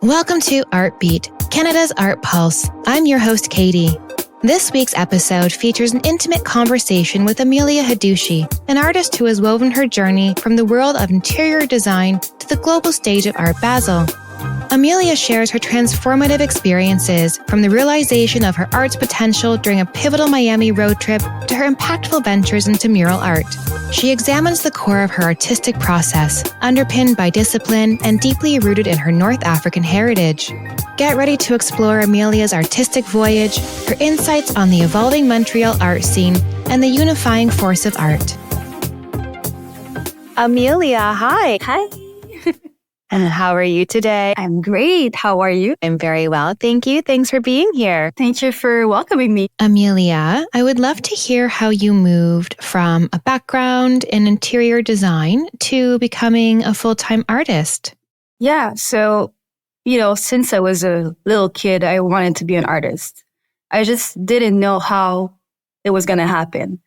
Welcome to ArtBeat, Canada's Art Pulse. I'm your host, Katie. This week's episode features an intimate conversation with Amelia Hadouchi, an artist who has woven her journey from the world of interior design to the global stage of Art Basel. Amelia shares her transformative experiences, from the realization of her art's potential during a pivotal Miami road trip to her impactful ventures into mural art. She examines the core of her artistic process, underpinned by discipline and deeply rooted in her North African heritage. Get ready to explore Amelia's artistic voyage, her insights on the evolving Montreal art scene, and the unifying force of art. Amelia, hi. Hi. And how are you today? I'm great. How are you? I'm very well. Thank you. Thanks for being here. Thank you for welcoming me. Amelia, I would love to hear how you moved from a background in interior design to becoming a full-time artist. Yeah. So, since I was a little kid, I wanted to be an artist. I just didn't know how it was going to happen.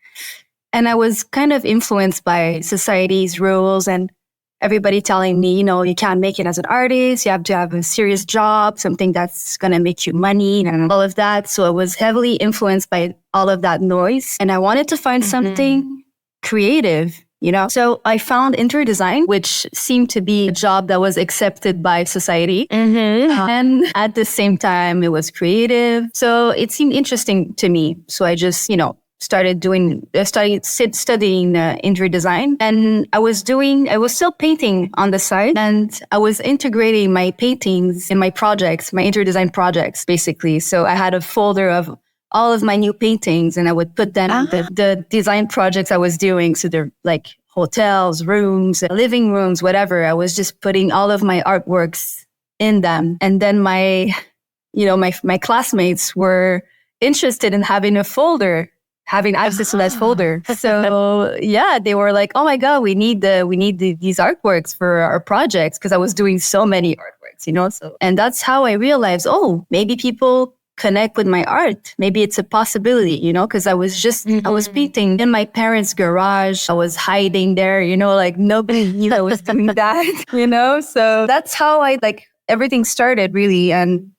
And I was kind of influenced by society's rules and everybody telling me, you can't make it as an artist. You have to have a serious job, something that's going to make you money and all of that. So I was heavily influenced by all of that noise. And I wanted to find something creative, So I found interior design, which seemed to be a job that was accepted by society. And at the same time, it was creative. So it seemed interesting to me. So I just, started studying interior design, and I was still painting on the side, and I was integrating my paintings in my projects, my interior design projects, basically. So I had a folder of all of my new paintings, and I would put them in the design projects I was doing. So they're like hotels, rooms, living rooms, whatever. I was just putting all of my artworks in them. And then my classmates were interested in having a folder, having access to that folder. So yeah, they were like, "Oh my God, we need these artworks for our projects," because I was doing so many artworks, So, and that's how I realized, maybe people connect with my art. Maybe it's a possibility, because I was painting in my parents' garage. I was hiding there, like nobody knew I was doing that, So that's how everything started, really. And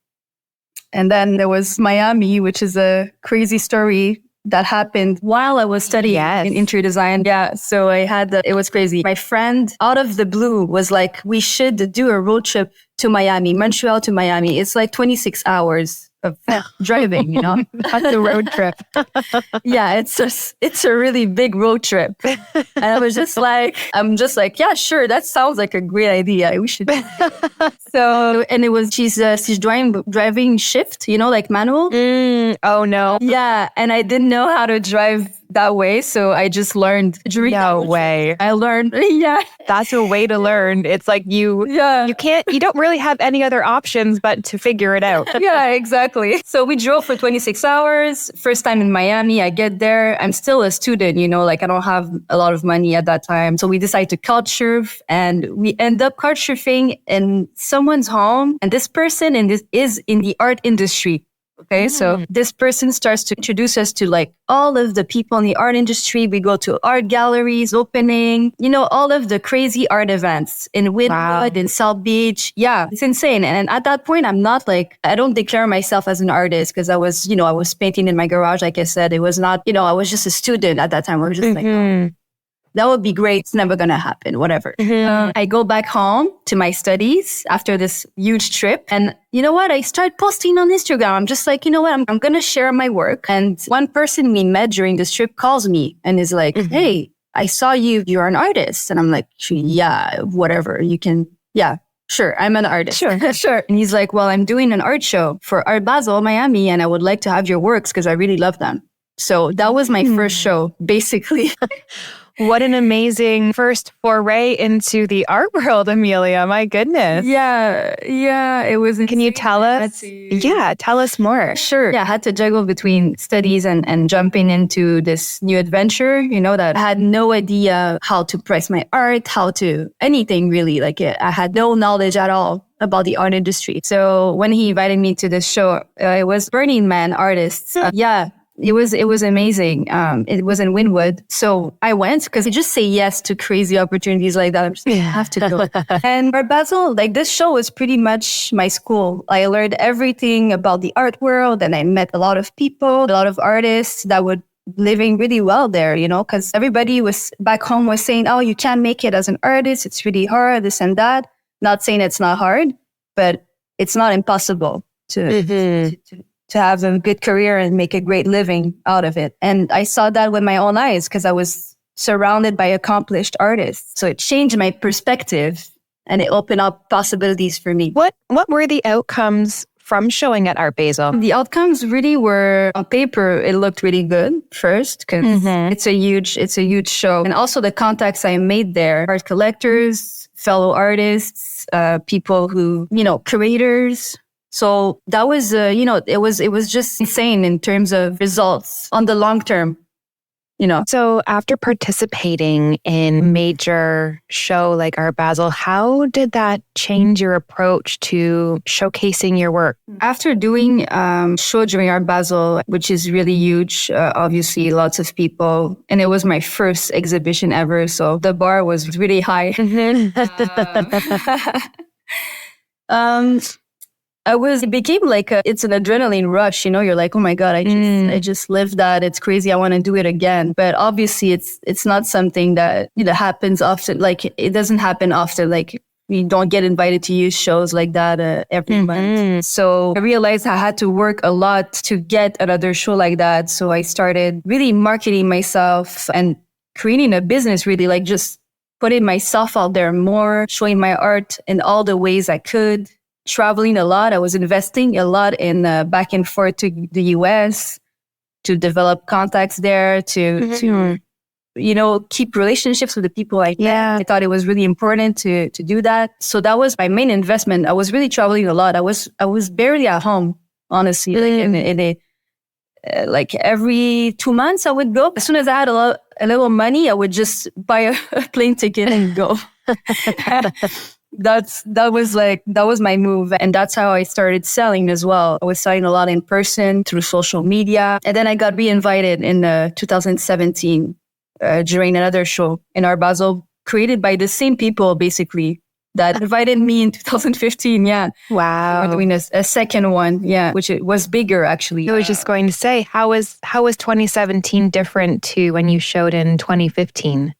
then there was Miami, which is a crazy story that happened while I was studying in interior design. Yeah. So it was crazy. My friend out of the blue was like, we should do a road trip to Miami, Montreal to Miami. It's like 26 hours of driving, That's a road trip. Yeah. It's a really big road trip. And I was just like, yeah, sure. That sounds like a great idea. We should. So, and she's driving shift, like manual. Oh no. Yeah. And I didn't know how to drive that way. So I just learned. No way. I learned. Yeah. That's a way to learn. It's like you don't really have any other options but to figure it out. Yeah, exactly. So we drove for 26 hours. First time in Miami, I get there. I'm still a student, I don't have a lot of money at that time. So we decide to couchsurf, and we end up couchsurfing in someone's home. And this person is in the art industry. Okay, so this person starts to introduce us to all of the people in the art industry. We go to art galleries, opening, all of the crazy art events in Whitwood, in South Beach. Yeah, it's insane. And at that point, I'm not I don't declare myself as an artist, because I was painting in my garage. Like I said, it was not, I was just a student at that time. I was just that would be great. It's never going to happen, whatever. I go back home to my studies after this huge trip. And you know what? I start posting on Instagram. I'm just like, I'm going to share my work. And one person we met during this trip calls me and is like, "Hey, I saw you're an artist." And I'm like, "Yeah, whatever. You can, yeah. Sure, I'm an artist." Sure. And he's like, "Well, I'm doing an art show for Art Basel, Miami, and I would like to have your works because I really love them." So that was my first show, basically. What an amazing first foray into the art world, Amelia. My goodness. Yeah, it was insane. Can you tell us? Yeah, tell us more. Sure. Yeah, I had to juggle between studies and jumping into this new adventure, that I had no idea how to price my art, how to anything really. I had no knowledge at all about the art industry. So when he invited me to this show, it was Burning Man artists. It was amazing. It was in Wynwood. So I went because you just say yes to crazy opportunities like that. I'm just, I have to go. And Art Basel, like this show was pretty much my school. I learned everything about the art world and I met a lot of people, a lot of artists that would living really well there, you know, because everybody was back home was saying, oh, you can't make it as an artist. It's really hard, this and that. Not saying it's not hard, but it's not impossible to have a good career and make a great living out of it. And I saw that with my own eyes because I was surrounded by accomplished artists. So it changed my perspective and it opened up possibilities for me. What were the outcomes from showing at Art Basel? The outcomes really were, on paper, it looked really good first because it's a huge show. And also the contacts I made there, art collectors, fellow artists, people who, you know, curators. So that was, it was just insane in terms of results on the long term, you know. So after participating in major show like Art Basel, how did that change your approach to showcasing your work? After doing show during Art Basel, which is really huge, obviously lots of people, and it was my first exhibition ever, so the bar was really high. It became like it's an adrenaline rush, you know, you're like, oh my God, I just lived that. It's crazy. I want to do it again. But obviously it's not something that, you know, happens often. Like it doesn't happen often. Like we don't get invited to use shows like that every month. So I realized I had to work a lot to get another show like that. So I started really marketing myself and creating a business, really like just putting myself out there more, showing my art in all the ways I could. Traveling a lot. I was investing a lot in back and forth to the US to develop contacts there, to you know, keep relationships with the people I met. I thought it was really important to do that. So that was my main investment. I was really traveling a lot. I was barely at home, honestly. Like every 2 months I would go. As soon as I had a little money, I would just buy a plane ticket and go. That was my move. And that's how I started selling as well. I was selling a lot in person through social media. And then I got re-invited in 2017 during another show in Art Basel, created by the same people, basically, that invited me in 2015. Yeah. Wow. We're doing a second one. Yeah. Which it was bigger, actually. I was just going to say, how was 2017 different to when you showed in 2015?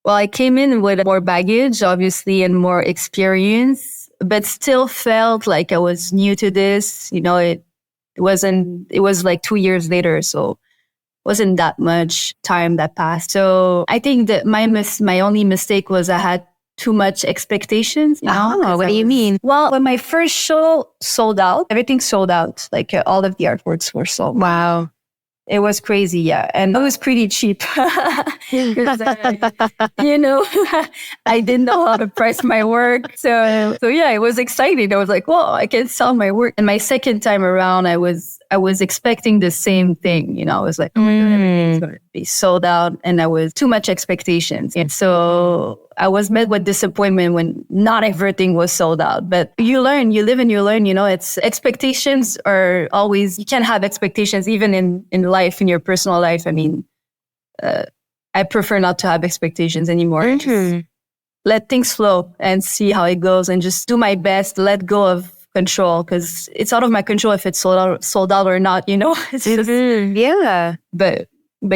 Well, I came in with more baggage, obviously, and more experience, but still felt like I was new to this. You know, it was like 2 years later, so wasn't that much time that passed. So I think that my only mistake was I had too much expectations. You know? Oh, what do you mean? Well, when my first show sold out, everything sold out. Like all of the artworks were sold. Wow. It was crazy, yeah. And it was pretty cheap. You know, I didn't know how to price my work. So yeah, it was exciting. I was like, whoa, I can sell my work. And my second time around, I was expecting the same thing. You know, I was like, oh my God, everything's going to be sold out. And I was too much expectations. And so I was met with disappointment when not everything was sold out. But you learn, you live and you learn, you know, it's expectations are always, you can't have expectations even in life, in your personal life. I mean, I prefer not to have expectations anymore. Just let things flow and see how it goes and just do my best, let go of control, because it's out of my control if it's sold out or not, you know? It's just, yeah. But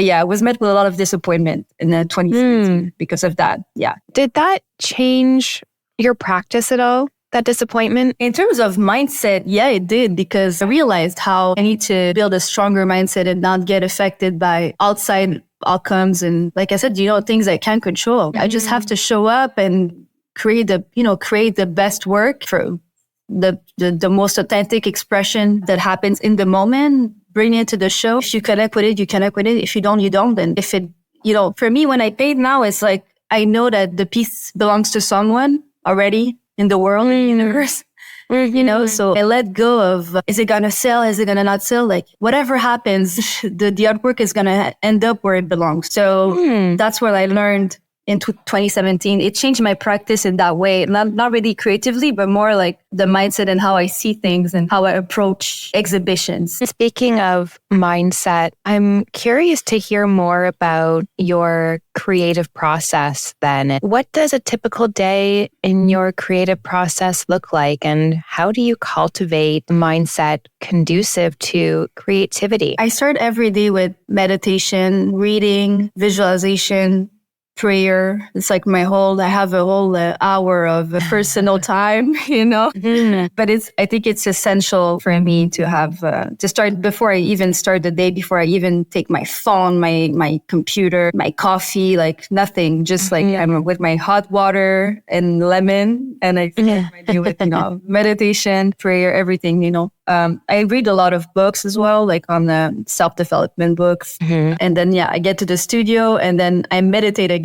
yeah, I was met with a lot of disappointment in 2016 because of that. Yeah. Did that change your practice at all? That disappointment? In terms of mindset, yeah, it did, because I realized how I need to build a stronger mindset and not get affected by outside outcomes. And like I said, you know, things I can't control. I just have to show up and create the best work for the most authentic expression that happens in the moment. Bring it to the show. If you connect with it, you connect with it. If you don't, you don't. And if it, you know, for me, when I paint now, it's like, I know that the piece belongs to someone already in the world, in the universe, you know, so I let go of, is it going to sell? Is it going to not sell? Like whatever happens, the artwork is going to end up where it belongs. So that's what I learned in 2017, it changed my practice in that way. Not really creatively, but more like the mindset and how I see things and how I approach exhibitions. Speaking of mindset, I'm curious to hear more about your creative process then. What does a typical day in your creative process look like, and how do you cultivate a mindset conducive to creativity? I start every day with meditation, reading, visualization, prayer. It's like I have a whole hour of personal time, but I think it's essential for me to have, to start before I even start the day, before I even take my phone, my computer, my coffee, like nothing, just like I'm with my hot water and lemon, and I start my day with, meditation, prayer, everything, I read a lot of books as well, like on the self-development books. And then, I get to the studio and then I meditate again.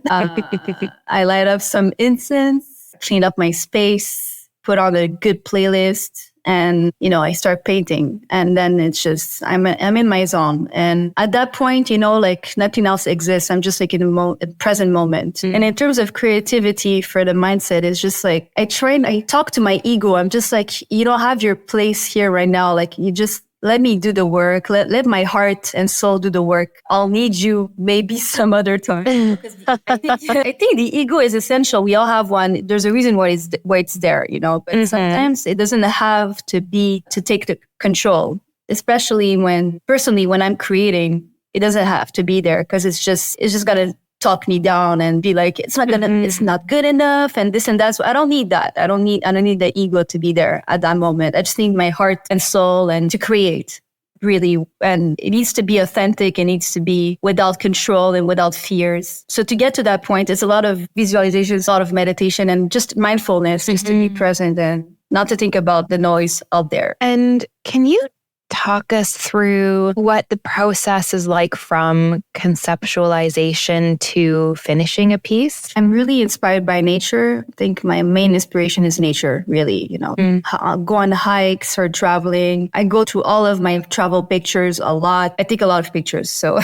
I light up some incense, clean up my space, put on a good playlist, and, I start painting. And then it's just, I'm in my zone. And at that point, like nothing else exists. I'm just like in the present moment. And in terms of creativity for the mindset, it's just like, I talk to my ego. I'm just like, you don't have your place here right now. Like you just, let me do the work. Let my heart and soul do the work. I'll need you maybe some other time. I think the ego is essential. We all have one. There's a reason why it's there, but sometimes it doesn't have to be to take the control, especially when I'm creating, it doesn't have to be there because it's just gotta talk me down and be like, it's not good enough and this and that. So I don't need that. I don't need the ego to be there at that moment. I just need my heart and soul and to create really. And it needs to be authentic. It needs to be without control and without fears. So to get to that point, it's a lot of visualizations, a lot of meditation and just mindfulness, just to be present and not to think about the noise out there. And can you talk us through what the process is like from conceptualization to finishing a piece? I'm really inspired by nature. I think my main inspiration is nature, really, I'll go on hikes or traveling. I go through all of my travel pictures a lot. I take a lot of pictures. So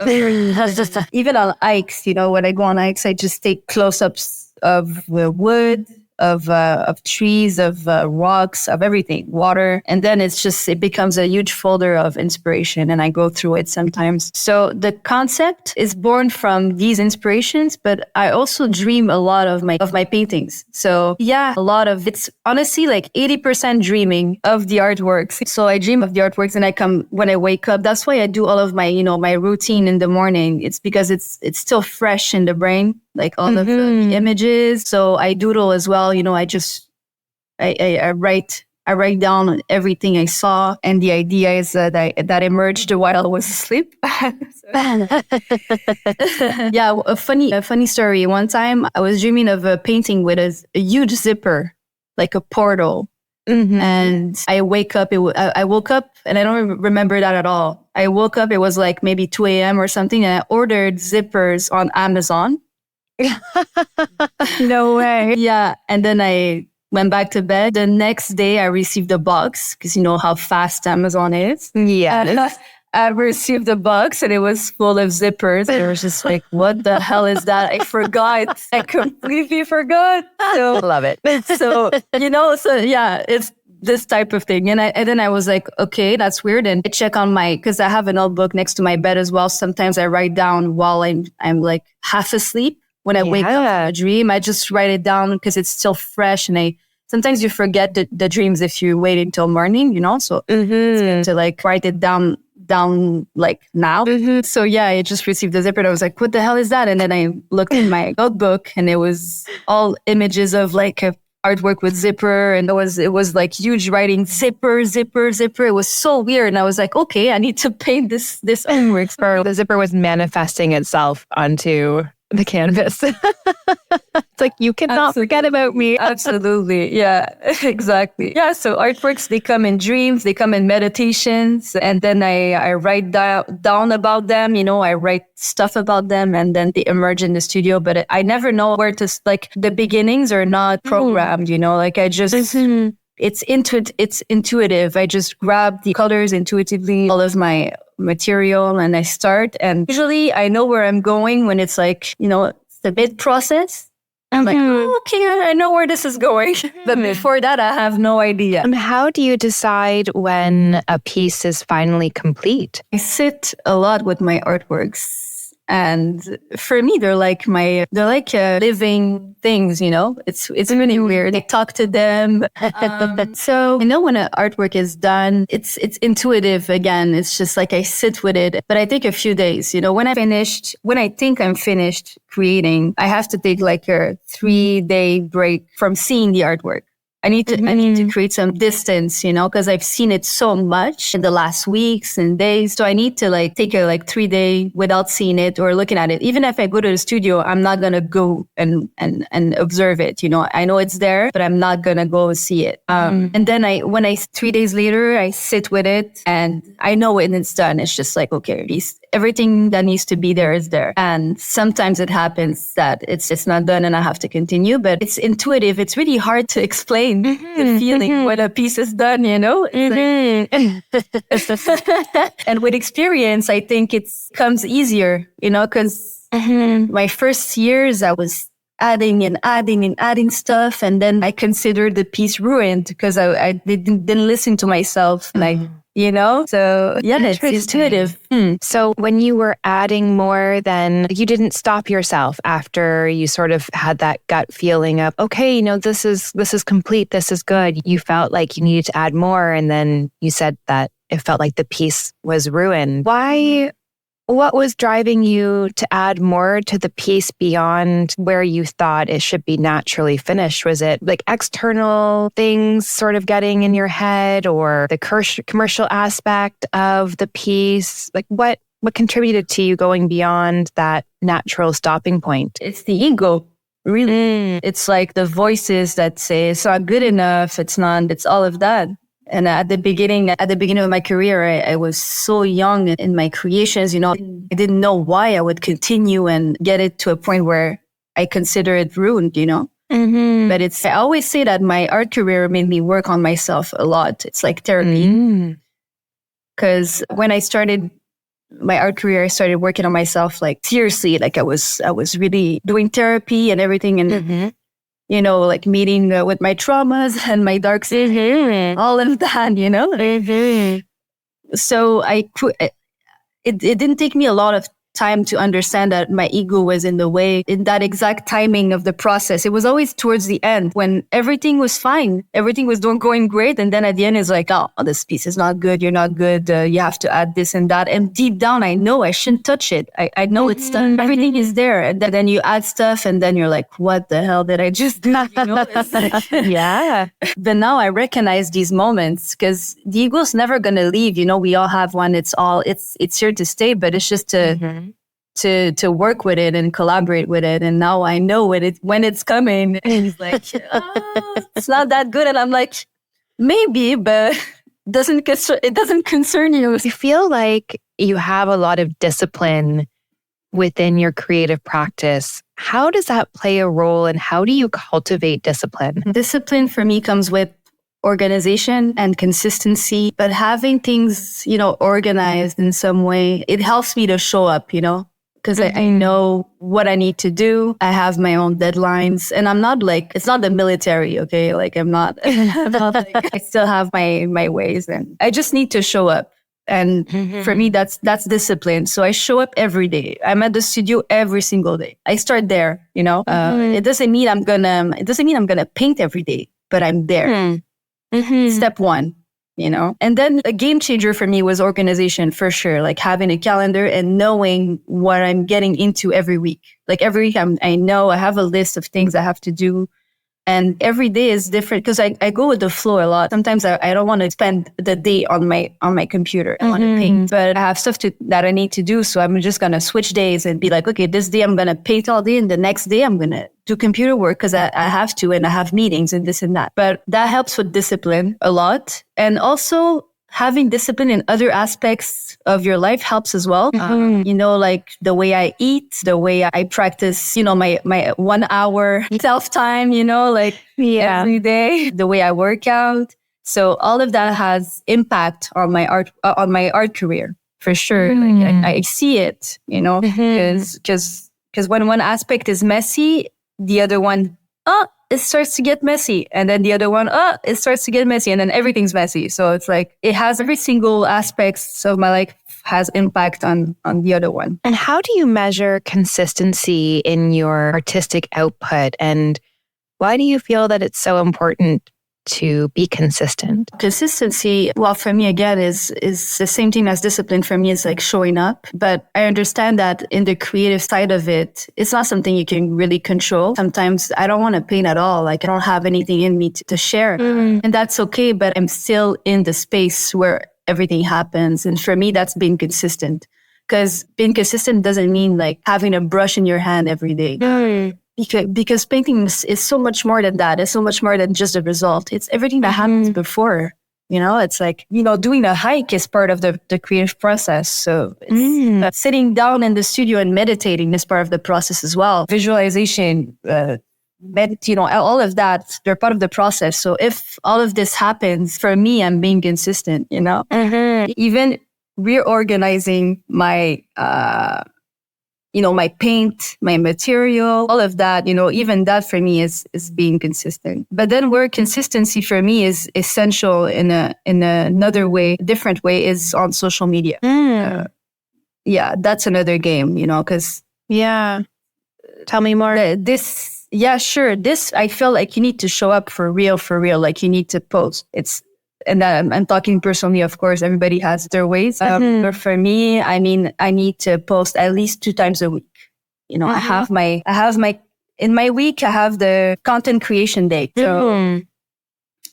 even on hikes, when I go on hikes, I just take close-ups of wood, of trees, of rocks, of everything, water. And then it becomes a huge folder of inspiration and I go through it sometimes. So the concept is born from these inspirations, but I also dream a lot of my paintings. So a lot of it's honestly like 80% dreaming of the artworks. So I dream of the artworks and when I wake up, that's why I do all of my, my routine in the morning. It's because it's still fresh in the brain, like all of the images. So I doodle as well. I write down everything I saw and the ideas that emerged while I was asleep. A funny story. One time I was dreaming of a painting with a huge zipper, like a portal. And I woke up and I don't remember that at all. I woke up, it was like maybe 2 a.m. or something, and I ordered zippers on Amazon. No way. Yeah. And then I went back to bed. The next day I received a box because you know how fast Amazon is. Yeah. I received a box and it was full of zippers. And I was just like, what the hell is that? I forgot. I completely forgot. So, love it. It's this type of thing. And then I was like, okay, that's weird. And I check on because I have a notebook next to my bed as well. Sometimes I write down while I'm like half asleep. When I wake up from a dream, I just write it down because it's still fresh. And sometimes you forget the dreams if you wait until morning, So it's good to like write it down like now. So I just received the zipper and I was like, what the hell is that? And then I looked in my notebook and it was all images of like a artwork with zipper, and it was like huge writing, zipper, zipper, zipper. It was so weird. And I was like, okay, I need to paint this artwork. The zipper was manifesting itself onto the canvas. It's like, you cannot forget about me. Absolutely. Yeah, exactly. Yeah. So artworks, they come in dreams, they come in meditations, and then I write down about them, I write stuff about them, and then they emerge in the studio. But I never know where to, like, the beginnings are not programmed, like I just, it's intuitive. I just grab the colors intuitively, all of my material, and I start. And usually I know where I'm going when it's like, the mid process. I'm like, oh, okay, I know where this is going. But before that, I have no idea. How do you decide when a piece is finally complete? I sit a lot with my artworks. And for me, they're like living things, you know. It's really weird. I talk to them. So I know when an artwork is done, it's intuitive again. It's just like I sit with it. But I take a few days, you know. When I think I'm finished creating, I have to take like a 3-day break from seeing the artwork. I need to create some distance, you know, because I've seen it so much in the last weeks and days. So I need to like take a 3-day without seeing it or looking at it. Even if I go to the studio, I'm not going to go and observe it. You know, I know it's there, but I'm not going to go see it. And then 3 days later, I sit with it and I know when it's done. It's just like, okay, everything that needs to be there is there. And sometimes it happens that it's not done and I have to continue, but it's intuitive. It's really hard to explain the feeling when a piece is done, you know? And with experience, I think it comes easier, you know, because my first years I was adding and adding and adding stuff. And then I considered the piece ruined because I didn't listen to myself. Like, you know? So yeah, it's intuitive. So when you were adding more, then you didn't stop yourself after you sort of had that gut feeling of, okay, you know, this is complete. This is good. You felt like you needed to add more. And then you said that it felt like the piece was ruined. What was driving you to add more to the piece beyond where you thought it should be naturally finished? Was it like external things sort of getting in your head, or the commercial aspect of the piece? Like what contributed to you going beyond that natural stopping point? It's the ego, really. It's like the voices that say it's not good enough. It's all of that. And at the beginning of my career, I was so young in my creations, you know, I didn't know why I would continue and get it to a point where I consider it ruined, you know. But I always say that my art career made me work on myself a lot. It's like therapy. Because when I started my art career, I started working on myself, like seriously, like I was really doing therapy and everything. And you know, like meeting with my traumas and my dark side, all of that, you know. So it didn't take me a lot of time to understand that my ego was in the way in that exact timing of the process. It was always towards the end when everything was fine. Everything was going great. And then at the end, it's like, oh, this piece is not good. You're not good. You have to add this and that. And deep down, I know I shouldn't touch it. I know it's done. Everything is there. And then you add stuff and then you're like, what the hell did I just do? You know, Yeah. But now I recognize these moments because the ego's never going to leave. You know, we all have one. It's here to stay, but it's just to work with it and collaborate with it. And now I know when it's coming. And it's like, oh, it's not that good. And I'm like, maybe, but it doesn't concern you. I feel like you have a lot of discipline within your creative practice. How does that play a role and how do you cultivate discipline? Discipline for me comes with organization and consistency, but having things, you know, organized in some way, it helps me to show up, you know, because I know what I need to do. I have my own deadlines and I'm not like, it's not the military, okay? Like I'm not like, I still have my ways and I just need to show up. And for me, that's discipline. So I show up every day. I'm at the studio every single day. I start there, you know, it doesn't mean I'm gonna paint every day, but I'm there. Step one, you know, and then a game changer for me was organization for sure. Like having a calendar and knowing what I'm getting into every week. Like every week I know I have a list of things I have to do. And every day is different because I go with the flow a lot. Sometimes I don't want to spend the day on my computer. I want to paint, but I have stuff that I need to do. So I'm just going to switch days and be like, okay, this day I'm going to paint all day. And the next day I'm going to do computer work because I have to and I have meetings and this and that. But that helps with discipline a lot. And also having discipline in other aspects of your life helps as well. You know, like the way I eat, the way I practice, you know, my 1 hour self-time, you know, like every day, the way I work out. So all of that has impact on my art career for sure. Like I see it, you know, because Because when one aspect is messy, the other one, it starts to get messy. And then the other one, it starts to get messy. And then everything's messy. So it's like, it has every single aspect of my life has impact on the other one. And how do you measure consistency in your artistic output? And why do you feel that it's so important to be consistent? Consistency, well, for me, again, is the same thing as discipline. For me, it's like showing up. But I understand that in the creative side of it, it's not something you can really control. Sometimes I don't want to paint at all. Like I don't have anything in me to share. And that's okay. But I'm still in the space where everything happens. And for me, that's being consistent. Because being consistent doesn't mean like having a brush in your hand every day. Because painting is so much more than that. It's so much more than just the result. It's everything that happens before. It's like, doing a hike is part of the creative process. So it's, sitting down in the studio and meditating is part of the process as well. Visualization, all of that, they're part of the process. So if all of this happens, for me, I'm being consistent, Even reorganizing my my paint, my material, all of that, even that for me is being consistent. But then where consistency for me is essential in another way, different way, is on social media. That's another game, because tell me more. Sure. This, I feel like you need to show up for real. Like you need to post. And I'm talking personally, of course, everybody has their ways. But for me, I need to post at least 2 times a week. I have in my week, I have the content creation day. So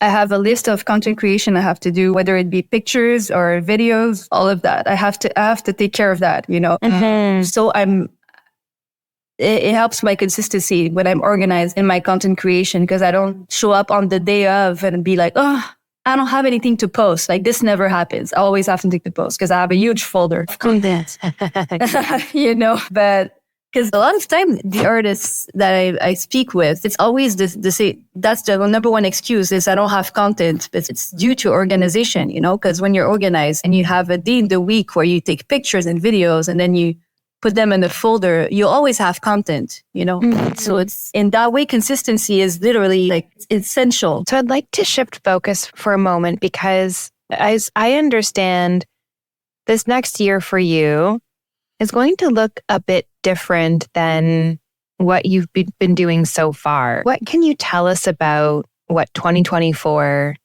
I have a list of content creation I have to do, whether it be pictures or videos, all of that. I have to take care of that, So it helps my consistency when I'm organized in my content creation, because I don't show up on the day of and be like, I don't have anything to post. Like this never happens. I always have something to post because I have a huge folder of content, but because a lot of time the artists that I speak with, it's always that's the number one excuse is I don't have content, but it's due to organization, because when you're organized and you have a day in the week where you take pictures and videos and then you put them in a folder, you always have content, So it's in that way, consistency is literally like essential. So I'd like to shift focus for a moment, because as I understand, this next year for you is going to look a bit different than what you've been doing so far. What can you tell us about what 2024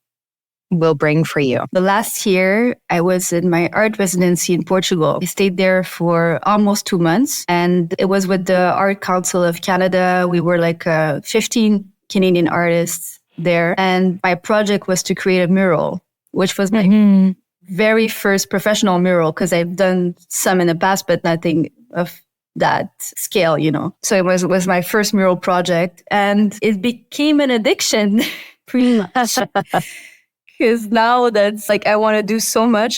will bring for you? The last year, I was in my art residency in Portugal. I stayed there for almost 2 months, and it was with the Art Council of Canada. We were like 15 Canadian artists there, and my project was to create a mural, which was my very first professional mural, because I've done some in the past, but nothing of that scale, So it was my first mural project, and it became an addiction pretty much. Because now that's like, I want to do so much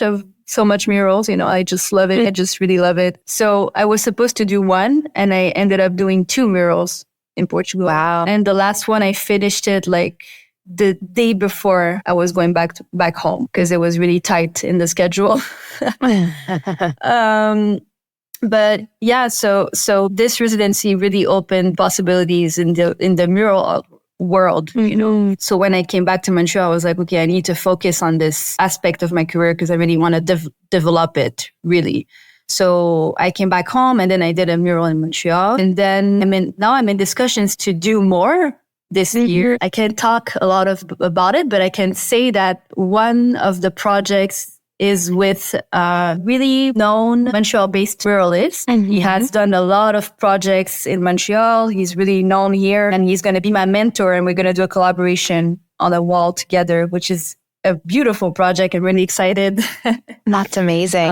murals, I just love it. I just really love it. So I was supposed to do 1, and I ended up doing 2 murals in Portugal. Wow. And the last one, I finished it like the day before I was going back home, because it was really tight in the schedule. But yeah, so this residency really opened possibilities in the mural world, So when I came back to Montreal, I was like, okay, I need to focus on this aspect of my career because I really want to develop it, really. So I came back home, and then I did a mural in Montreal. And then now I'm in discussions to do more this year. I can't talk a lot about it, but I can say that one of the projects is with a really known Montreal-based muralist. He has done a lot of projects in Montreal. He's really known here, and he's going to be my mentor, and we're going to do a collaboration on a wall together, which is a beautiful project. I'm really excited. That's amazing.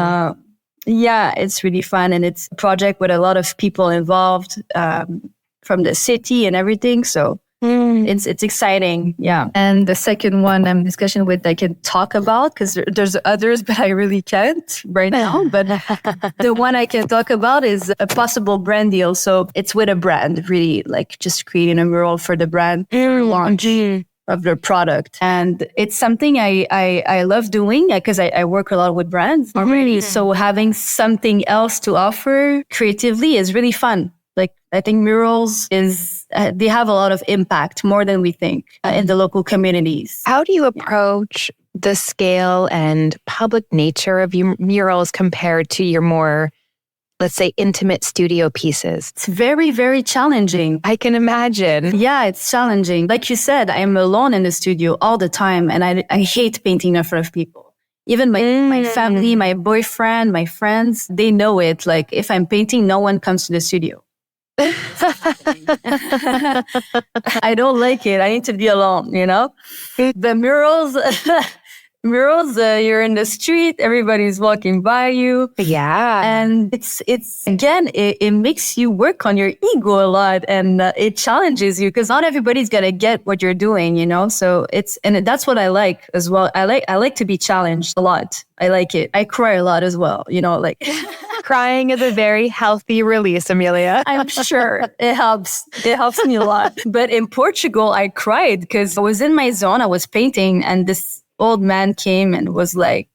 Yeah, it's really fun, and it's a project with a lot of people involved from the city and everything. So it's exciting. Yeah. And the second one I'm in discussion with, I can talk about, because there's others, but I really can't right now. But the one I can talk about is a possible brand deal. So it's with a brand, really, like just creating a mural for the brand launch of their product. And it's something I love doing, because I work a lot with brands already. So having something else to offer creatively is really fun. Like I think murals they have a lot of impact, more than we think, in the local communities. How do you approach the scale and public nature of your murals compared to your more, let's say, intimate studio pieces? It's very, very challenging. I can imagine. Yeah, it's challenging. Like you said, I'm alone in the studio all the time, and I hate painting in front of people. Even my family, my boyfriend, my friends, they know it. Like if I'm painting, no one comes to the studio. I don't like it. I need to be alone, The murals, you're in the street, everybody's walking by you. Yeah. And it's again, it makes you work on your ego a lot, and it challenges you because not everybody's going to get what you're doing, So that's what I like as well. I like to be challenged a lot. I like it. I cry a lot as well, like crying is a very healthy release, Amelia. I'm sure it helps. It helps me a lot. But in Portugal, I cried because I was in my zone. I was painting, and this old man came and was like,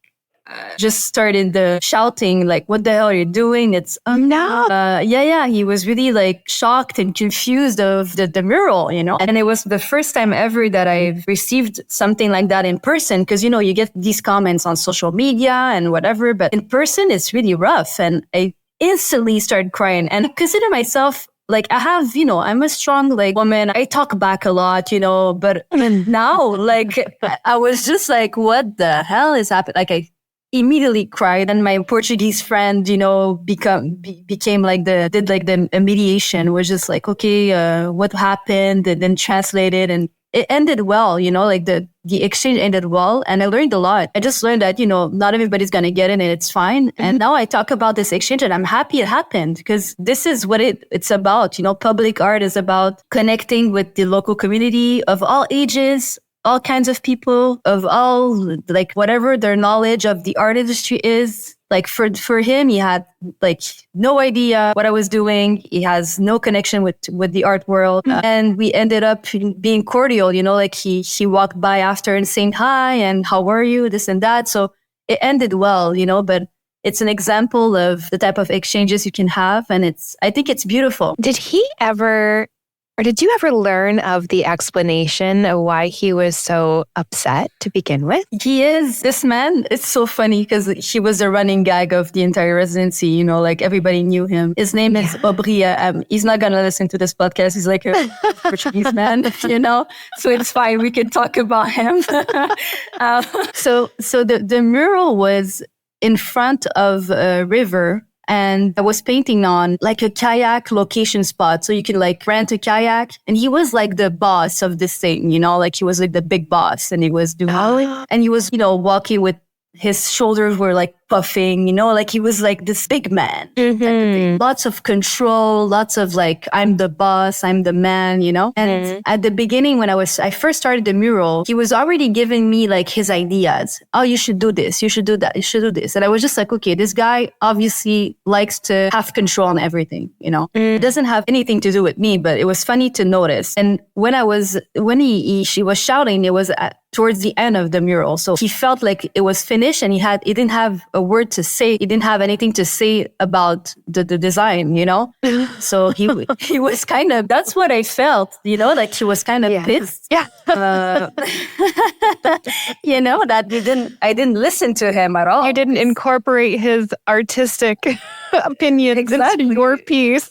just started shouting, like, what the hell are you doing? It's no. Yeah. He was really like shocked and confused of the mural, And it was the first time ever that I've received something like that in person. Cause, you get these comments on social media and whatever, but in person, it's really rough. And I instantly started crying, and I consider myself like I have, I'm a strong woman. I talk back a lot, but now I was just like, what the hell is happening? Like I immediately cried, and my Portuguese friend, became did the mediation, was just like, okay, what happened? And then translated, and it ended well, the exchange ended well, and I learned a lot. I just learned that, not everybody's going to get it, and it's fine. And now I talk about this exchange, and I'm happy it happened, because this is what it's about. Public art is about connecting with the local community of all ages, all kinds of people, of all, whatever their knowledge of the art industry is. For him, he had no idea what I was doing. He has no connection with the art world. And we ended up being cordial, he walked by after and saying hi and how are you, this and that. So it ended well, but it's an example of the type of exchanges you can have. And I think it's beautiful. Did you ever learn of the explanation of why he was so upset to begin with? This man, it's so funny because he was a running gag of the entire residency, everybody knew him. His name is Aubry. He's not going to listen to this podcast. He's like a Portuguese man, so it's fine. We can talk about him. So the mural was in front of a river. And I was painting on a kayak location spot. So you can rent a kayak. And he was the boss of this thing, he was the big boss, and he was doing, and he was, walking with his shoulders were puffing, he was this big man. Mm-hmm. Lots of control, lots of I'm the boss, I'm the man, And at the beginning when I first started the mural, he was already giving me his ideas. Oh, you should do this, you should do that, you should do this. And I was just okay, this guy obviously likes to have control on everything, It doesn't have anything to do with me, but it was funny to notice. And when she was shouting, it was towards the end of the mural. So he felt like it was finished, and he didn't have a word to say. He didn't have anything to say about the design, So he was kind of, that's what I felt, he was kind of pissed. Yeah. That I didn't listen to him at all. You didn't incorporate his artistic opinions into your piece.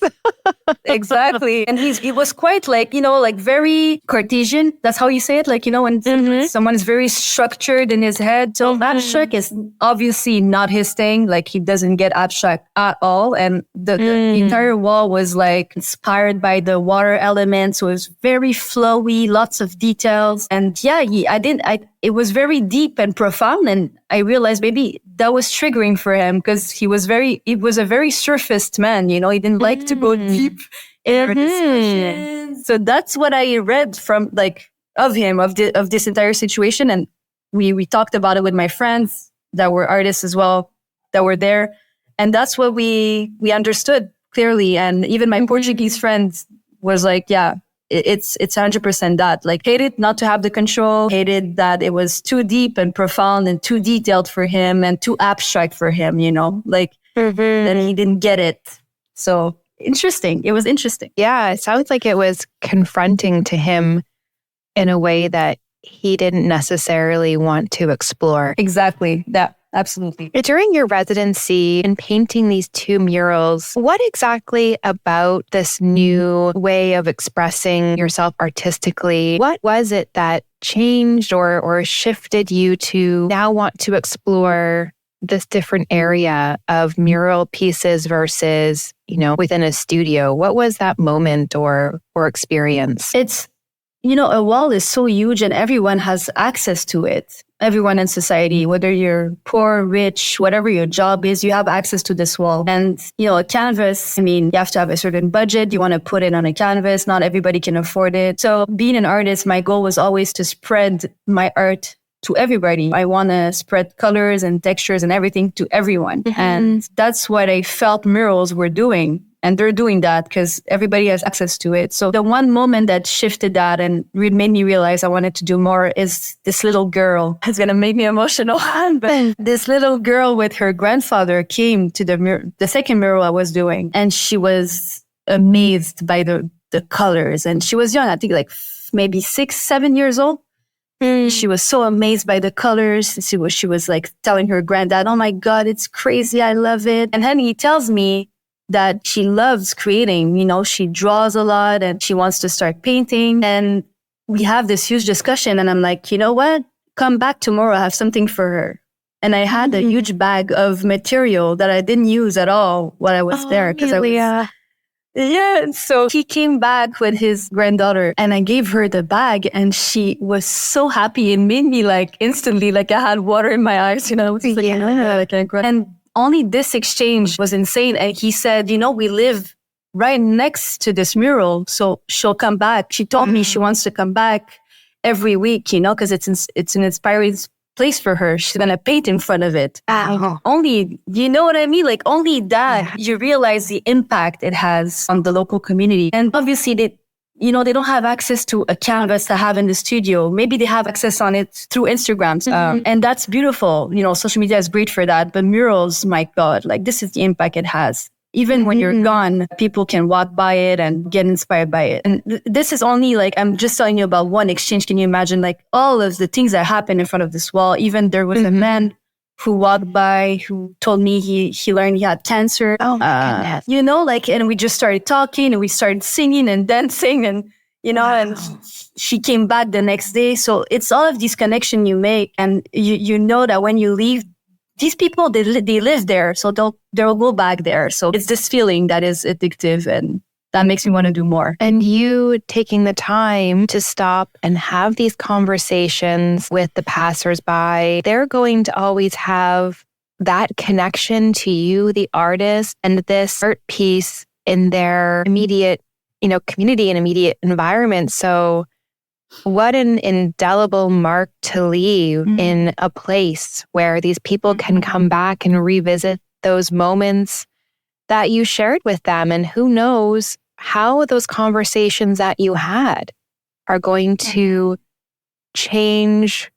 Exactly. And he was quite very Cartesian. That's how you say it. When someone is very structured in his head. So abstract is obviously not his thing. He doesn't get abstract at all. And the entire wall was inspired by the water element. So it was very flowy, lots of details. And yeah, it was very deep and profound. And I realized maybe that was triggering for him, because he was a very surfaced man, he didn't like to go deep in our discussions. So that's what I read from of him, of this entire situation. And we talked about it with my friends that were artists as well, that were there. And that's what we understood clearly. And even my Portuguese friends was yeah, it's 100% that. Hated not to have the control, hated that it was too deep and profound and too detailed for him and too abstract for him, that he didn't get it. So interesting. It was interesting. Yeah, it sounds like it was confronting to him in a way that he didn't necessarily want to explore. Exactly. That. Absolutely. During your residency in painting these 2 murals, what exactly about this new way of expressing yourself artistically, what was it that changed or shifted you to now want to explore this different area of mural pieces versus, within a studio? What was that moment or experience? It's, a wall is so huge and everyone has access to it. Everyone in society, whether you're poor, rich, whatever your job is, you have access to this wall. And, a canvas, you have to have a certain budget. You want to put it on a canvas. Not everybody can afford it. So being an artist, my goal was always to spread my art to everybody. I want to spread colors and textures and everything to everyone. Mm-hmm. And that's what I felt murals were doing. And they're doing that because everybody has access to it. So the one moment that shifted that and made me realize I wanted to do more is this little girl. It's going to make me emotional. But this little girl with her grandfather came to the second mural I was doing. And she was amazed by the colors. And she was young, I think like maybe 6, 7 years old. She was so amazed by the colors. She was like telling her granddad, "Oh my God, it's crazy. I love it." And then he tells me that she loves creating, she draws a lot and she wants to start painting. And we have this huge discussion and I'm like, you know what? Come back tomorrow. I have something for her. And I had a huge bag of material that I didn't use at all while I was there. Yeah. So he came back with his granddaughter and I gave her the bag and she was so happy. It made me like instantly, like I had water in my eyes, And only this exchange was insane. And he said, we live right next to this mural. So she'll come back. She told me she wants to come back every week, because it's an inspiring place for her. She's going to paint in front of it. Only, you know what I mean? Like only that you realize the impact it has on the local community. And obviously they don't have access to a canvas to have in the studio. Maybe they have access on it through Instagram. And that's beautiful. Social media is great for that. But murals, my God, like this is the impact it has. Even when you're gone, people can walk by it and get inspired by it. And this is only like, I'm just telling you about one exchange. Can you imagine like all of the things that happened in front of this wall? Even there was a man who walked by, who told me he learned he had cancer. Oh my goodness. And we just started talking and we started singing and dancing and, and she came back the next day. So it's all of these connections you make. And you know that when you leave, these people, they live there. So they'll go back there. So it's this feeling that is addictive and that makes me want to do more. And you taking the time to stop and have these conversations with the passersby, they're going to always have that connection to you, the artist, and this art piece in their immediate, community and immediate environment. So what an indelible mark to leave in a place where these people can come back and revisit those moments that you shared with them. And who knows how those conversations that you had are going to change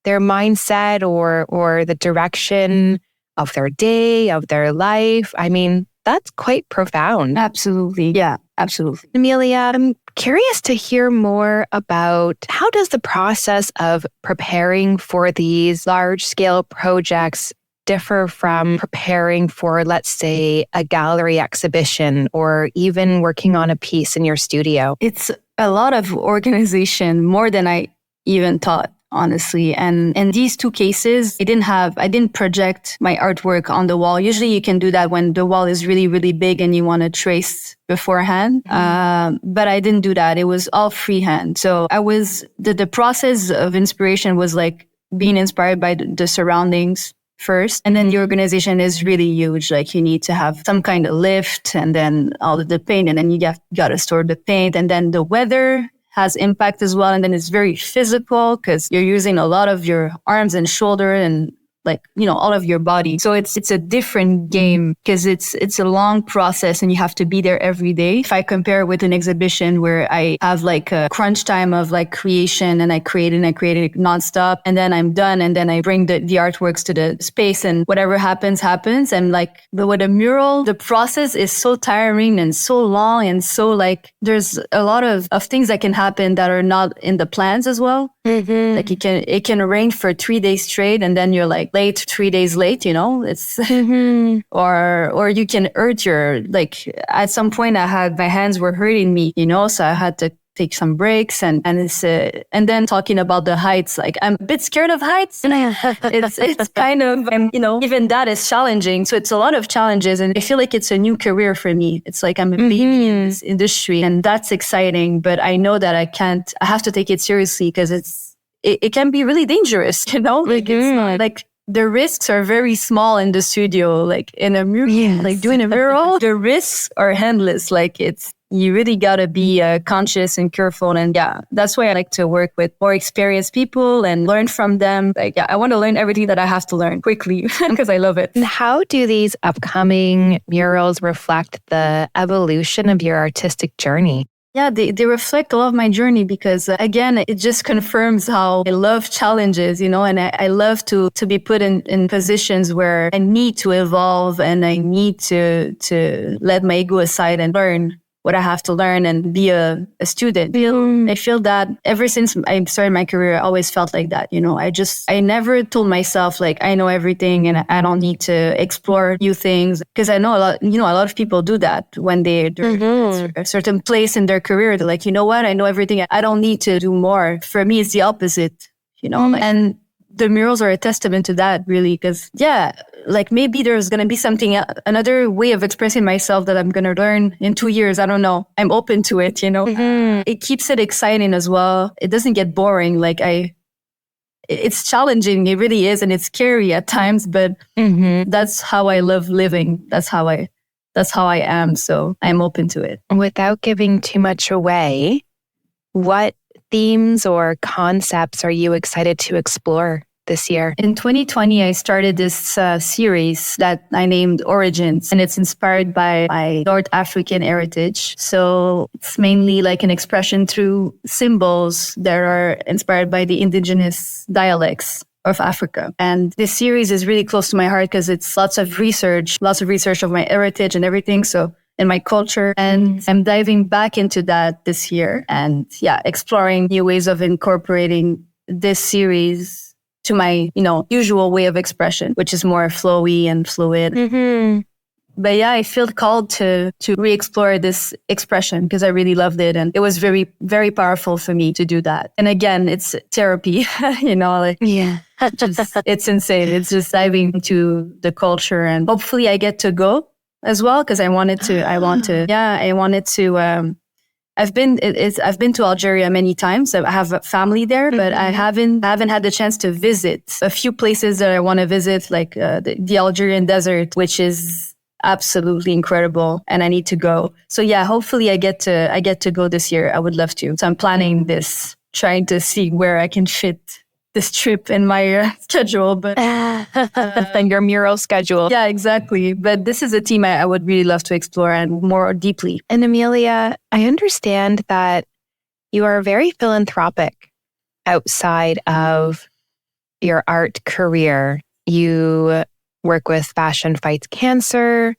their mindset or the direction of their day, of their life. I mean, that's quite profound. Absolutely. Yeah, absolutely. Amelia, I'm curious to hear more about how does the process of preparing for these large-scale projects differ from preparing for, let's say, a gallery exhibition or even working on a piece in your studio? It's a lot of organization, more than I even thought, honestly. And in these two cases, I didn't project my artwork on the wall. Usually you can do that when the wall is really, really big and you want to trace beforehand. But I didn't do that. It was all freehand. So the process of inspiration was like being inspired by the surroundings first. And then the organization is really huge. Like you need to have some kind of lift and then all of the paint. And then you got to store the paint. And then the weather has impact as well. And then it's very physical because you're using a lot of your arms and shoulder and like, all of your body. So it's a different game because it's a long process and you have to be there every day. If I compare with an exhibition where I have like a crunch time of like creation and I create it nonstop and then I'm done and then I bring the artworks to the space and whatever happens. And like, but with a mural, the process is so tiring and so long and so like, there's a lot of things that can happen that are not in the plans as well. Mm-hmm. Like it can rain for 3 days straight and then you're like late 3 days late, it's or you can hurt like at some point my hands were hurting me, so I had to take some breaks and then talking about the heights, like I'm a bit scared of heights. It's kind of, even that is challenging. So it's a lot of challenges and I feel like it's a new career for me. It's like I'm a baby in this industry and that's exciting, but I know that I have to take it seriously because it can be really dangerous, like it's not, like the risks are very small in the studio, like in a mural, like doing a mural, the risks are endless. Like you really gotta be conscious and careful. And that's why I like to work with more experienced people and learn from them. Like, I want to learn everything that I have to learn quickly because I love it. And how do these upcoming murals reflect the evolution of your artistic journey? Yeah, they reflect a lot of my journey because, again, it just confirms how I love challenges, and I love to be put in positions where I need to evolve and I need to let my ego aside and learn what I have to learn and be a student. I feel that ever since I started my career, I always felt like that. I never told myself like I know everything and I don't need to explore new things because I know a lot of people do that when they're a certain place in their career. They're like, you know what? I know everything. I don't need to do more. For me, it's the opposite, and the murals are a testament to that, really, because like maybe there's going to be something, another way of expressing myself that I'm going to learn in 2 years. I don't know. I'm open to it, It keeps it exciting as well. It doesn't get boring. Like it's challenging. It really is. And it's scary at times, but that's how I love living. That's how I am. So I'm open to it. Without giving too much away, what themes or concepts are you excited to explore this year? In 2020, I started this series that I named Origins, and it's inspired by my North African heritage. So it's mainly like an expression through symbols that are inspired by the indigenous dialects of Africa. And this series is really close to my heart because it's lots of research of my heritage and everything. So in my culture. And I'm diving back into that this year and exploring new ways of incorporating this series to my, usual way of expression, which is more flowy and fluid. But I feel called to re-explore this expression because I really loved it. And it was very, very powerful for me to do that. And again, it's therapy, it's insane. It's just diving into the culture and hopefully I get to go as well because I've been to Algeria many times. I have a family there, but I haven't had the chance to visit a few places that I want to visit, like the Algerian desert, which is absolutely incredible, and I need to go. So hopefully I get to go this year. I would love to. So I'm planning this, trying to see where I can fit this trip in my schedule, but and your mural schedule. Yeah, exactly. But this is a theme I would really love to explore and more deeply. And Amelia, I understand that you are very philanthropic outside of your art career. You work with Fashion Fights Cancer.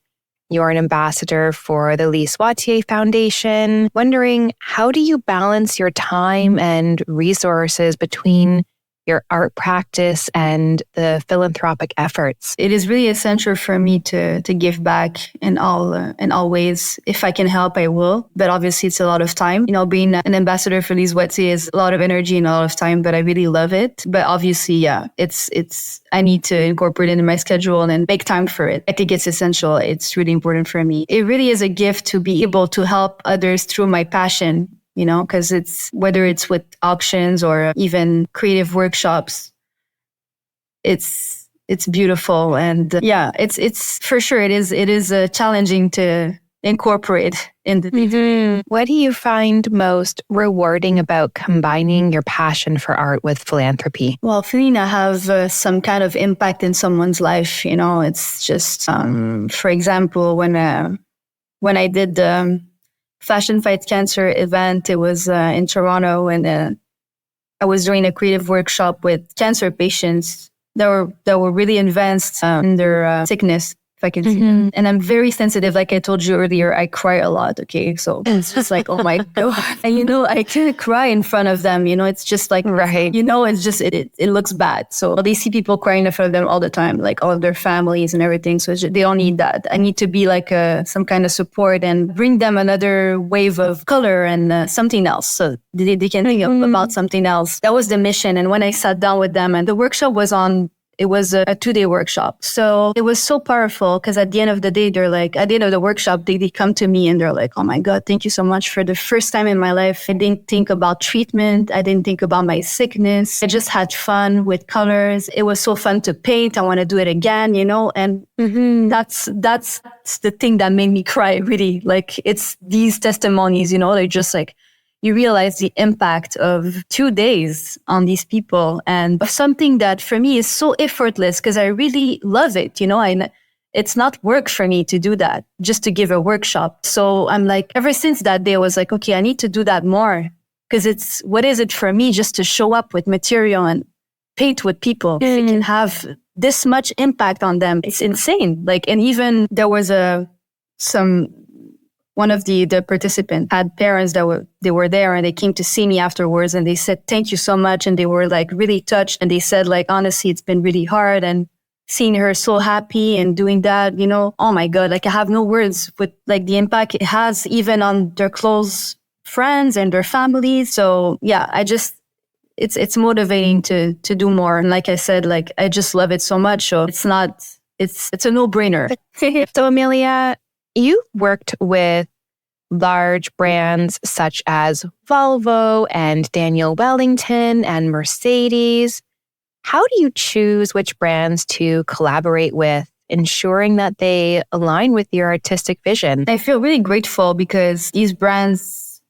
You're an ambassador for the Lise Wattier Foundation. Wondering, how do you balance your time and resources between your art practice and the philanthropic efforts? It is really essential for me to give back in all ways. If I can help, I will. But obviously, it's a lot of time. Being an ambassador for Lise Wattier is a lot of energy and a lot of time, but I really love it. But obviously, it's I need to incorporate it in my schedule and make time for it. I think it's essential. It's really important for me. It really is a gift to be able to help others through my passion. Because whether it's with auctions or even creative workshops, it's beautiful. And it's for sure, it is challenging to incorporate in the day. What do you find most rewarding about combining your passion for art with philanthropy? Well, feeling I have some kind of impact in someone's life, it's just, for example, when I did the Fashion Fight Cancer event, it was in Toronto, and I was doing a creative workshop with cancer patients that were really advanced in their sickness, if I can see that. And I'm very sensitive. Like I told you earlier, I cry a lot. Okay. So it's just like, oh my God. And I can't cry in front of them. It's just like, Right. it's just, it looks bad. So they see people crying in front of them all the time, like all of their families and everything. So they don't need that. I need to be like some kind of support and bring them another wave of color and something else. So they can think about something else. That was the mission. And when I sat down with them, and the workshop was it was a 2-day workshop. So it was so powerful because at the end of the day, they're like, at the end of the workshop, they come to me and they're like, oh my God, thank you so much. For the first time in my life, I didn't think about treatment. I didn't think about my sickness. I just had fun with colors. It was so fun to paint. I want to do it again, and that's the thing that made me cry, really. Like, it's these testimonies, they're just like, you realize the impact of 2 days on these people, and something that for me is so effortless because I really love it. It's not work for me to do that, just to give a workshop. So I'm like, ever since that day, I was like, okay, I need to do that more, because what is it for me just to show up with material and paint with people? If it can have this much impact on them, it's insane. Like, and even there was one of the participants had parents that were there, and they came to see me afterwards, and they said, thank you so much. And they were like really touched. And they said, like, honestly, it's been really hard, and seeing her so happy and doing that, oh my God, like I have no words with like the impact it has even on their close friends and their families. So yeah, it's motivating to do more. And like I said, like, I just love it so much. So it's a no-brainer. So Amelia, you worked with large brands such as Volvo and Daniel Wellington and Mercedes. How do you choose which brands to collaborate with, ensuring that they align with your artistic vision? I feel really grateful because these brands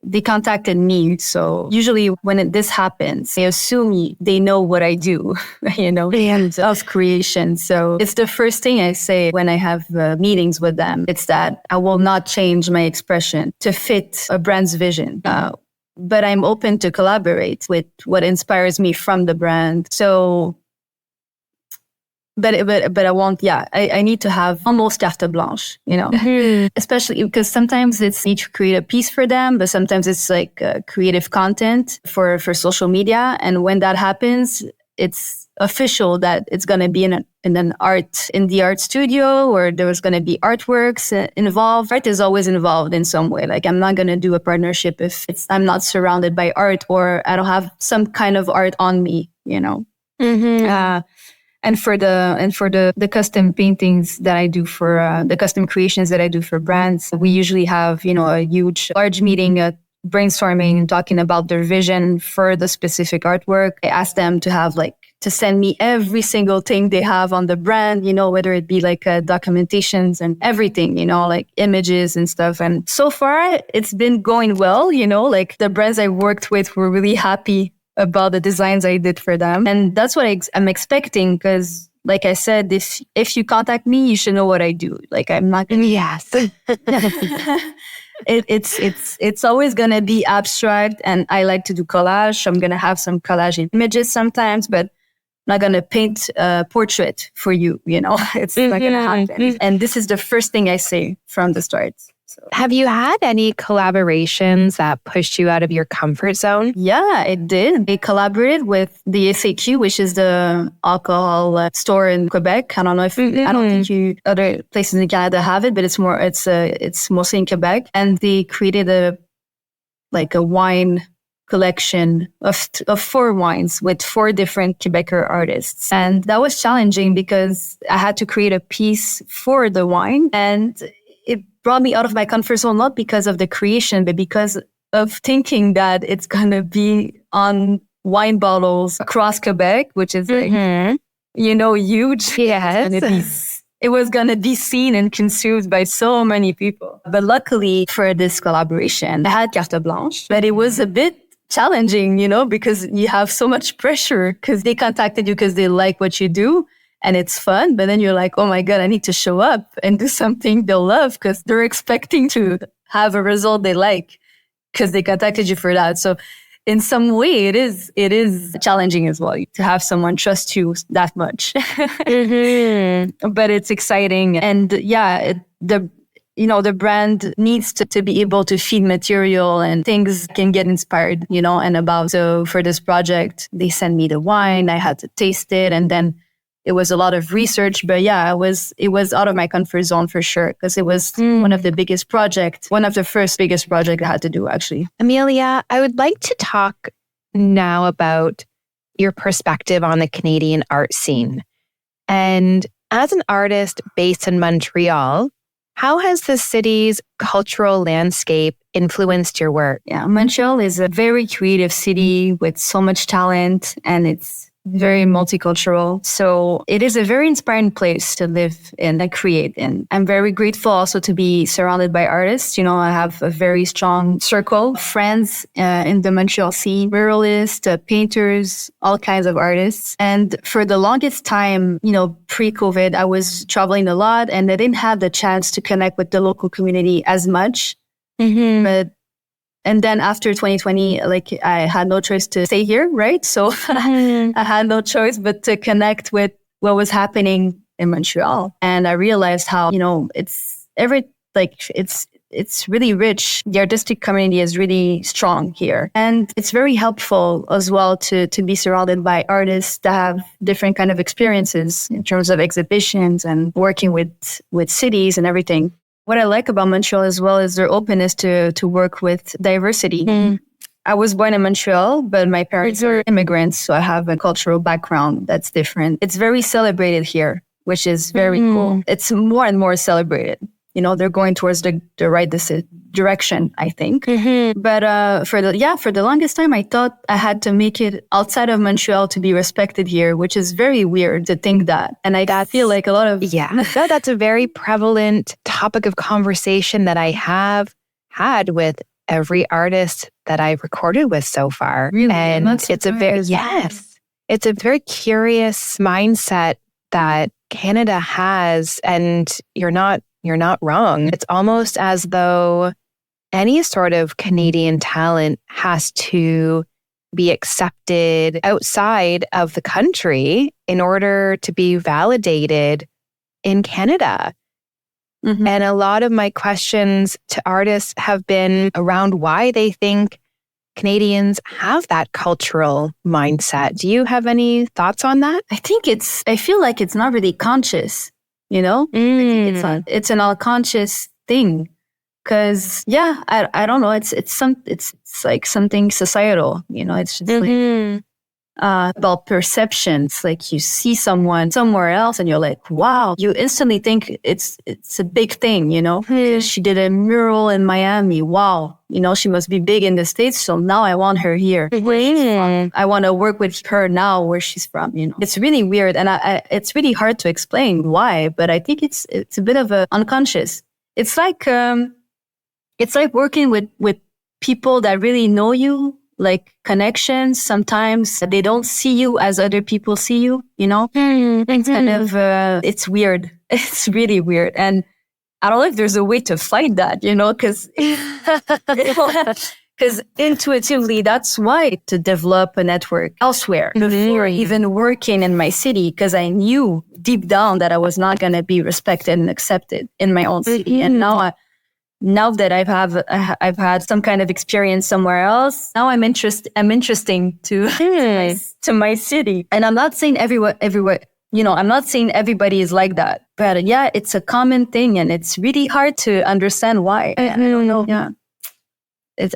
they contacted me. So usually when this happens, they assume they know what I do, and of creation. So it's the first thing I say when I have meetings with them. It's that I will not change my expression to fit a brand's vision. But I'm open to collaborate with what inspires me from the brand. So, but I won't. Yeah, I need to have almost carte blanche, especially because sometimes it's need to create a piece for them, but sometimes it's like creative content for social media. And when that happens, it's official that it's going to be in the art studio, or there's going to be artworks involved. Art is always involved in some way. Like, I'm not going to do a partnership if I'm not surrounded by art, or I don't have some kind of art on me, And for the custom paintings that I do for the custom creations that I do for brands, we usually have, a large meeting, brainstorming, talking about their vision for the specific artwork. I ask them to send me every single thing they have on the brand, whether it be like documentations and everything, like images and stuff. And so far it's been going well, like the brands I worked with were really happy about the designs I did for them. And that's what I'm expecting, because like I said, if you contact me, you should know what I do. Like, I'm not gonna... Yes. It's always going to be abstract, and I like to do collage. I'm going to have some collage images sometimes, but I'm not going to paint a portrait for you, It's not going to happen. And this is the first thing I say from the start. So. Have you had any collaborations that pushed you out of your comfort zone? Yeah, it did. I collaborated with the SAQ, which is the alcohol store in Quebec. I don't know if I don't think other places in Canada have it, but it's mostly in Quebec. And they created a wine collection of 4 wines with 4 different Quebecer artists. And that was challenging because I had to create a piece for the wine, and it brought me out of my comfort zone, not because of the creation, but because of thinking that it's going to be on wine bottles across Quebec, which is huge. Yes. And it was going to be seen and consumed by so many people. But luckily for this collaboration, I had carte blanche, but it was a bit challenging, because you have so much pressure because they contacted you because they like what you do and it's fun. But then you're like, oh my God, I need to show up and do something they'll love because they're expecting to have a result they like because they contacted you for that. So in some way, it is challenging as well to have someone trust you that much. But it's exciting. And yeah, the brand needs to be able to feed material and things can get inspired, and about. So for this project, they sent me the wine. I had to taste it. And then it was a lot of research. But yeah, it was out of my comfort zone for sure, because it was one of the first biggest projects I had to do, actually. Amelia, I would like to talk now about your perspective on the Canadian art scene. And as an artist based in Montreal, how has the city's cultural landscape influenced your work? Yeah, Montreal is a very creative city with so much talent, and it's very multicultural. So it is a very inspiring place to live in and create in. I'm very grateful also to be surrounded by artists. I have a very strong circle of friends in the Montreal scene, muralists, painters, all kinds of artists. And for the longest time, pre-COVID, I was traveling a lot and I didn't have the chance to connect with the local community as much. And then after 2020, I had no choice to stay here, right? So I had no choice but to connect with what was happening in Montreal. And I realized how, it's really rich. The artistic community is really strong here. And it's very helpful as well to be surrounded by artists that have different kind of experiences in terms of exhibitions and working with cities and everything. What I like about Montreal as well is their openness to work with diversity. I was born in Montreal, but my parents are immigrants, so I have a cultural background that's different. It's very celebrated here, which is very cool. It's more and more celebrated. They're going towards the right direction, I think. But for the longest time, I thought I had to make it outside of Montreal to be respected here, which is very weird to think that. And I feel like a lot of... That's a very prevalent topic of conversation that I have had with every artist that I've recorded with so far. Really? And it's a very curious mindset that Canada has, and you're not wrong. It's almost as though any sort of Canadian talent has to be accepted outside of the country in order to be validated in Canada. And a lot of my questions to artists have been around why they think Canadians have that cultural mindset. Do you have any thoughts on that? I feel like it's not really conscious. It's an unconscious thing, because I don't know, it's like something societal, it's just like about perceptions. Like you see someone somewhere else and you're like, wow, you instantly think it's a big thing, She did a mural in Miami, wow, she must be big in the States, so now I want her here. I want to work with her now where she's from. It's really weird, and it's really hard to explain why, but I think it's a bit of a unconscious. It's like working with people that really know you, like connections. Sometimes they don't see you as other people see you, It's kind of it's weird. It's really weird. And I don't know if there's a way to fight that, because intuitively, that's why to develop a network elsewhere before even working in my city, because I knew deep down that I was not going to be respected and accepted in my own city. And now that I've had some kind of experience somewhere else, now I'm interesting to my city. And I'm not saying everywhere, I'm not saying everybody is like that, but it's a common thing, and it's really hard to understand why. I don't know. Yeah.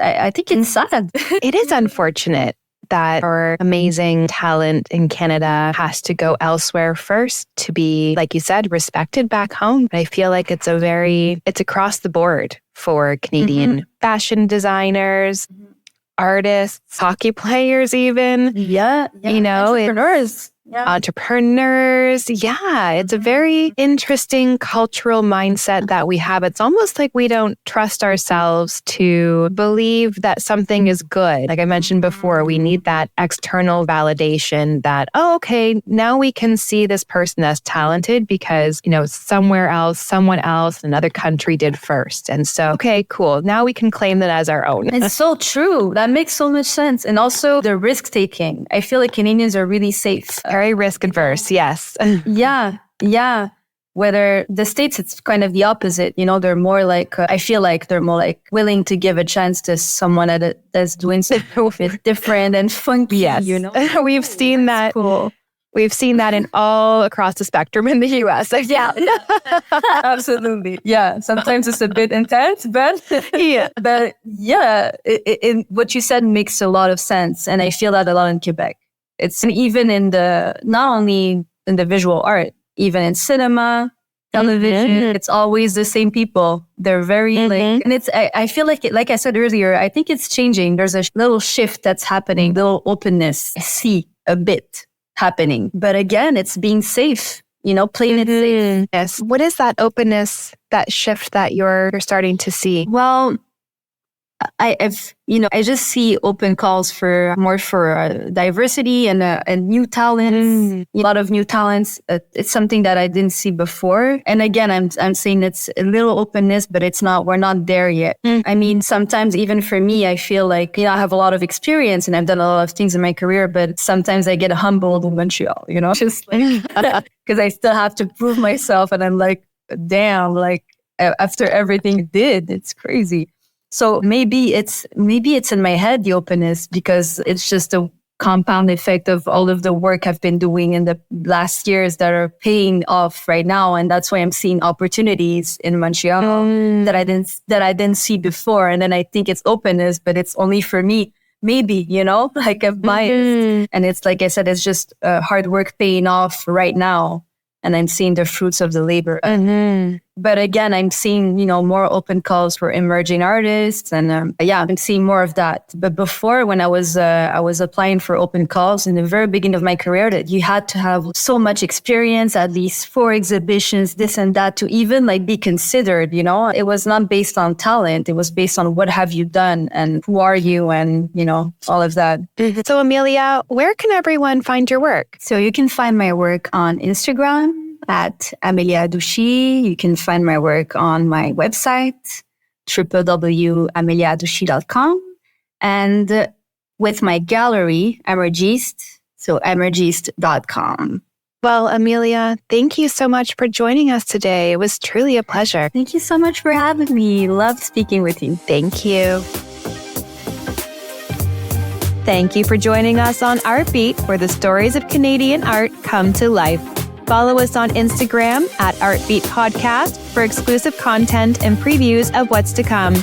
I think it's sad. It is unfortunate that our amazing talent in Canada has to go elsewhere first to be, like you said, respected back home. But I feel like it's across the board for Canadian fashion designers, artists, hockey players even. Entrepreneurs. entrepreneurs. Yeah, it's a very interesting cultural mindset that we have. It's almost like we don't trust ourselves to believe that something is good. Like I mentioned before, we need that external validation that, oh, okay, now we can see this person as talented because, somewhere else, someone else, another country did first. And so, okay, cool. Now we can claim that as our own. It's so true. That makes so much sense. And also the risk taking. I feel like Canadians are really safe. Very risk adverse. Yes. Yeah. Whether the States, it's kind of the opposite. They're more like, I feel like they're more like willing to give a chance to someone that's doing something different and funky. Yes. We've seen that. Cool. We've seen that in all across the spectrum in the US. Yeah, absolutely. Yeah, sometimes it's a bit intense, but what you said makes a lot of sense. And I feel that a lot in Quebec. It's even in not only in the visual art, even in cinema, television, it's always the same people. They're very and I feel like I said earlier, I think it's changing. There's a little shift that's happening, little openness. I see a bit happening. But again, it's being safe, playing it safe. Yes. What is that openness, that shift that you're starting to see? Well, I just see open calls for more for diversity and new talents, a lot of new talents. It's something that I didn't see before. And again, I'm saying it's a little openness, but we're not there yet. I mean, sometimes even for me, I feel like, I have a lot of experience and I've done a lot of things in my career, but sometimes I get humbled in Montreal, just like, because I still have to prove myself. And I'm like, damn, like after everything I did, it's crazy. So maybe it's in my head, the openness, because it's just a compound effect of all of the work I've been doing in the last years that are paying off right now. And that's why I'm seeing opportunities in Montreal that I didn't see before. And then I think it's openness, but it's only for me. Maybe, like I'm biased. And it's like I said, it's just hard work paying off right now. And I'm seeing the fruits of the labor. But again, I'm seeing, more open calls for emerging artists. And I'm seeing more of that. But before, when I was applying for open calls in the very beginning of my career, that you had to have so much experience, at least 4 exhibitions, this and that, to even like be considered, It was not based on talent. It was based on what have you done and who are you and, all of that. So Amelia, where can everyone find your work? So you can find my work on Instagram at Amelia Hadouchi. You can find my work on my website, www.ameliahadouchi.com. And with my gallery, Emergist, so emergist.com. Well, Amelia, thank you so much for joining us today. It was truly a pleasure. Thank you so much for having me. Loved speaking with you. Thank you. Thank you for joining us on ArtBeat, where the stories of Canadian art come to life. Follow us on Instagram at ArtBeat Podcast for exclusive content and previews of what's to come.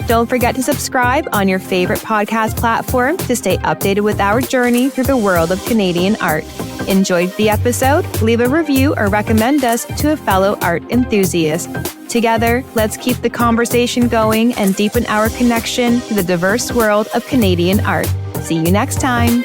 Don't forget to subscribe on your favorite podcast platform to stay updated with our journey through the world of Canadian art. Enjoyed the episode? Leave a review or recommend us to a fellow art enthusiast. Together, let's keep the conversation going and deepen our connection to the diverse world of Canadian art. See you next time.